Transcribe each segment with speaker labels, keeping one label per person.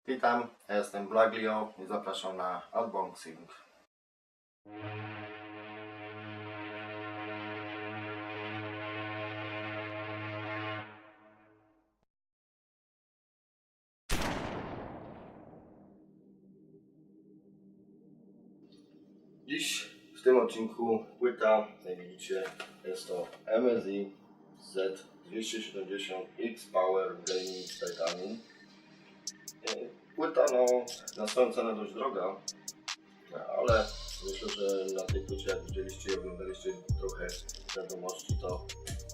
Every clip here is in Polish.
Speaker 1: Witam, ja jestem Blaglio i zapraszam na unboxing. Dziś w tym odcinku płyta, jak widzicie, jest to MSI Z270 X-Power Gaming Titanium. Płyta na swoją cenę dość droga, ale myślę, że na tej płycie, jak widzieliście i oglądaliście trochę wiadomości, to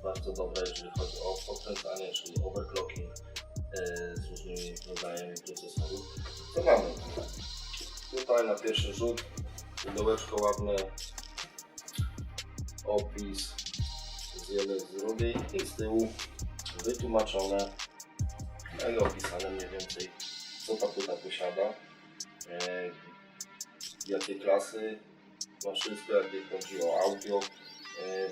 Speaker 1: bardzo dobre, jeżeli chodzi o podkręcanie, czyli overclocking z różnymi rodzajami procesorów. Co mamy? Tutaj na pierwszy rzut pudełeczko ładne, opis z jednej, z drugiej i z tyłu wytłumaczone, no i opisane mniej więcej, co ta płyta posiada, jakie klasy ma wszystko, jak chodzi o audio,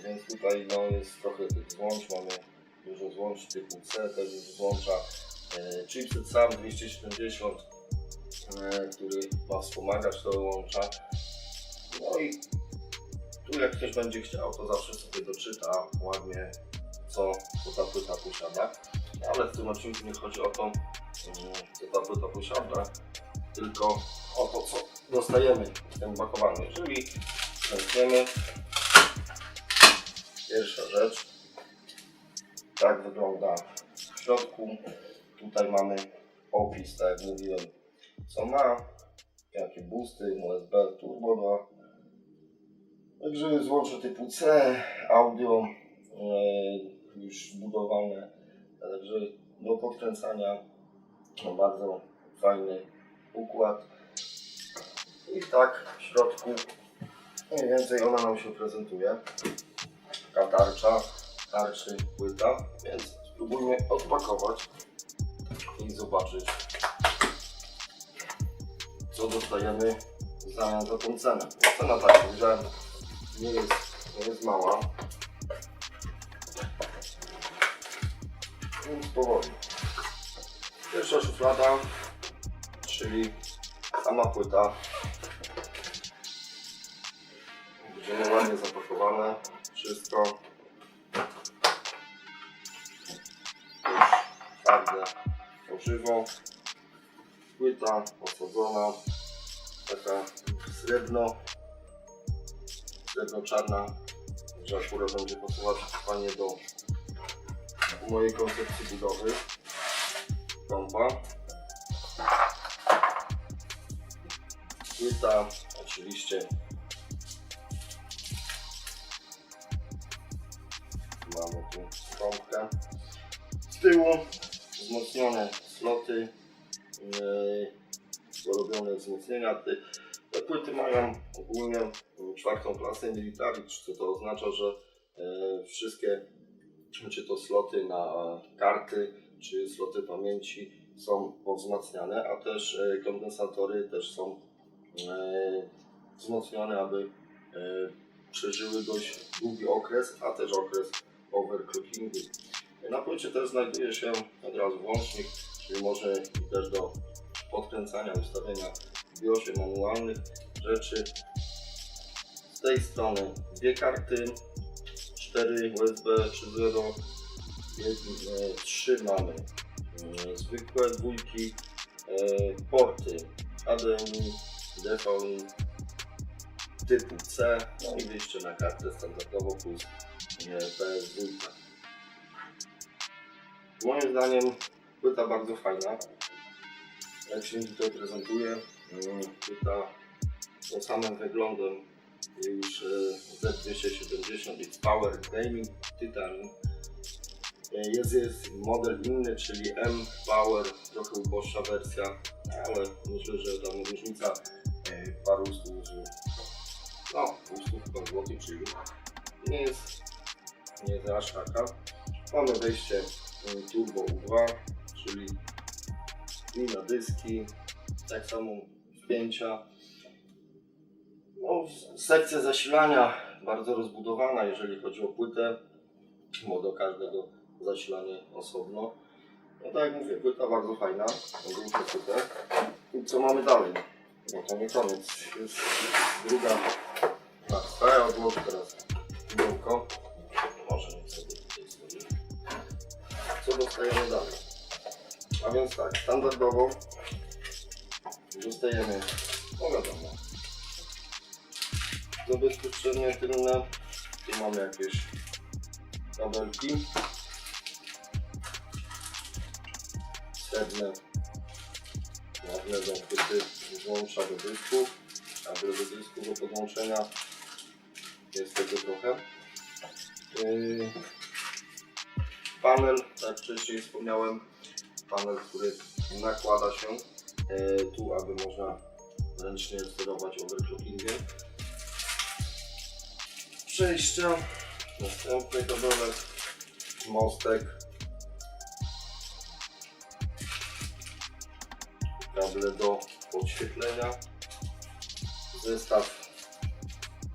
Speaker 1: więc tutaj jest trochę tych złącz, mamy dużo złącz typu C, też już złącza, chipset sam 270, który ma wspomagać to łącza. No i tu jak ktoś będzie chciał, to zawsze sobie doczyta ładnie, co ta płyta posiada. Ale w tym odcinku nie chodzi o to, co ta płyta posiada, tylko o to, co dostajemy w tym pakowaniu. Jeżeli zamkniemy, pierwsza rzecz, tak wygląda w środku. Tutaj mamy opis, tak jak mówiłem, co ma, jakie boosty, USB, turbo 2. Także złącze typu C, audio już budowane, także do podkręcania bardzo fajny układ. I tak w środku mniej więcej ona nam się prezentuje. Taka tarczy płyta, więc spróbujmy odpakować i zobaczyć, co dostajemy w zamian za tą cenę. Cena, tak jak powiedziałem, nie jest mała, więc powoli. Pierwsza szuflada, czyli sama płyta. Będziemy ładnie zapakowane, wszystko. Już twarde tworzywo. Płyta osadzona, taka srebrno-czarna, że akurat będzie pasować fajnie do mojej koncepcji budowy kompa. Płyta oczywiście mamy tu pompkę. Z tyłu wzmocnione sloty, dorobione wzmocnienia. Te płyty mają ogólnie 4. klasę military, co to oznacza, że wszystkie, czy to sloty na karty, czy sloty pamięci są powzmacniane, a też kondensatory też są wzmocnione, aby przeżyły dość długi okres, a też okres overclockingu. Na płycie też znajduje się od razu włącznik, czyli może też do podkręcania, ustawienia w BIOSie manualnych rzeczy. Z tej strony 2 karty, 4 USB 3.0, 3 mamy zwykłe dwójki, porty HDMI, DVI typu C, no i wyjście na kartę standardowo plus PS2. Moim zdaniem płyta bardzo fajna, jak się tutaj prezentuje. Płyta tą samym wyglądem już Z270 X-Power Gaming Titanium. Jest model inny, czyli M-Power, trochę uboższa wersja, ale myślę, że tam różnica paru stów, chyba złotych, czyli nie jest aż taka. Mamy wejście Turbo U2, czyli i na dyski, tak samo wpięcia. Sekcja zasilania bardzo rozbudowana, jeżeli chodzi o płytę, bo do każdego zasilanie osobno. No tak jak mówię, płyta bardzo fajna, grubą płytę. I co mamy dalej? No to nie koniec, jest druga warstwa. Ja odłożę teraz pudełko. Może niech sobie tutaj stoi. Co dostajemy dalej? A więc tak, standardowo dostajemy, no wiadomo, zabezpieczenie tylne. Tu mamy jakieś kabelki wstępne, magnesem, który włącza do dysku, a do dysku do podłączenia jest tego trochę. Panel, tak wcześniej wspomniałem, panel, który nakłada się tu, aby można ręcznie sterować overclockingiem. Przejścia, następny kabelek, mostek, kable do podświetlenia, zestaw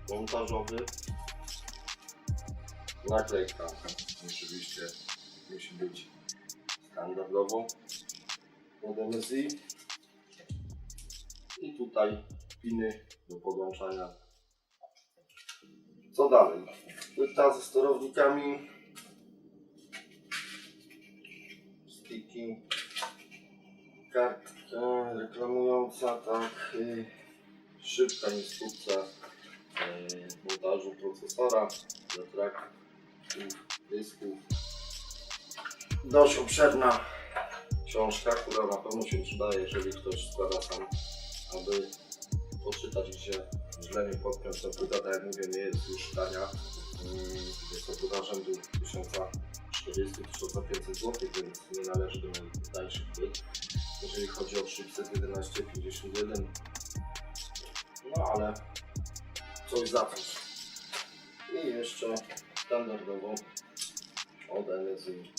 Speaker 1: montażowy, naklejka oczywiście musi być standardowo od MSI i tutaj piny do podłączania. Co dalej? Płyta ze sterownikami, stiki, kartka reklamująca, tak, szybka instrukcja montażu procesora, zatraków, dysków. Dość obszerna książka, która na pewno się przydaje, jeżeli ktoś składa sam, aby poczytać, gdzie źle nie podpiąć. Ta płyta, tak jak mówię, nie jest już tania. Jest to płyta rzędu 1400-1500 zł, więc nie należy do najtańszych płyt. Jeżeli chodzi o 311-51, no ale coś za coś. I jeszcze standardowo od MSI.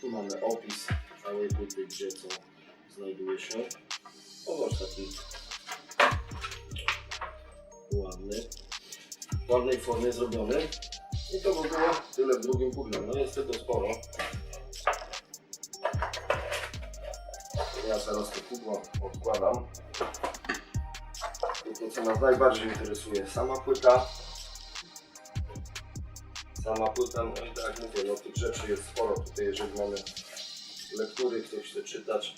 Speaker 1: Tu mamy opis całej płyty, gdzie co znajduje się. Ponoć taki w ładnej formie zrobiony. I to by było tyle w drugim pudle. No jest tego sporo. Ja teraz to pudło odkładam. I to, co nas najbardziej interesuje, sama płyta. No i tak jak mówię, no tych rzeczy jest sporo. Tutaj jeżeli mamy lektury, ktoś chce czytać,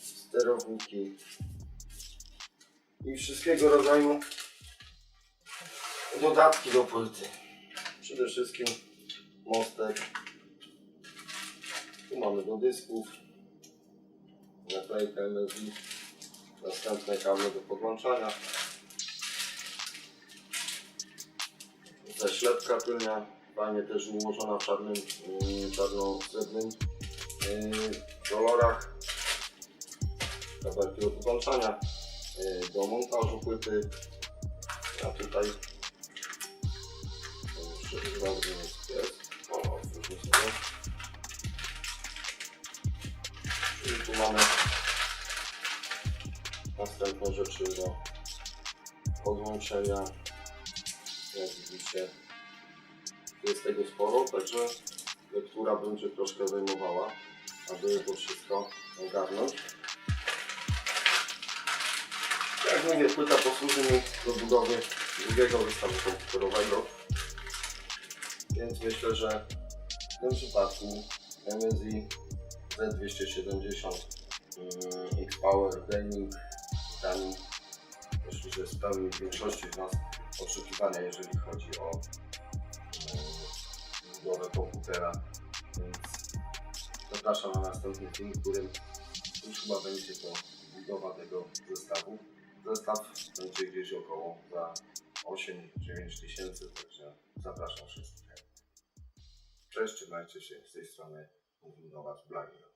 Speaker 1: sterowniki i wszystkiego rodzaju dodatki do płyty. Przede wszystkim mostek. Tu mamy do dysków, naklejkę MSI, następne kable do podłączania, zaślepka tylnia, fajnie też ułożona w czarno-srebrnym kolorach, kabelki do podłączania, do montażu płyty, a tutaj i tu mamy następne rzeczy do podłączenia. Jak widzicie, jest tego sporo, także lektura będzie troszkę zajmowała, aby to wszystko ogarnąć. Jak mówię, płyta posłuży mi do budowy drugiego zestawu komputerowego, więc myślę, że w tym przypadku MSI Z270 X-Power Gaming myślę, że spełni w większości z nas oczekiwania, jeżeli chodzi o budowę komputera, więc zapraszam na następny film, w którym już chyba będzie to budowa tego zestawu. Zestaw będzie gdzieś około za 8-9 tysięcy, także zapraszam wszystkich. Cześć, trzymajcie się, z tej strony mówił do Was Blagio.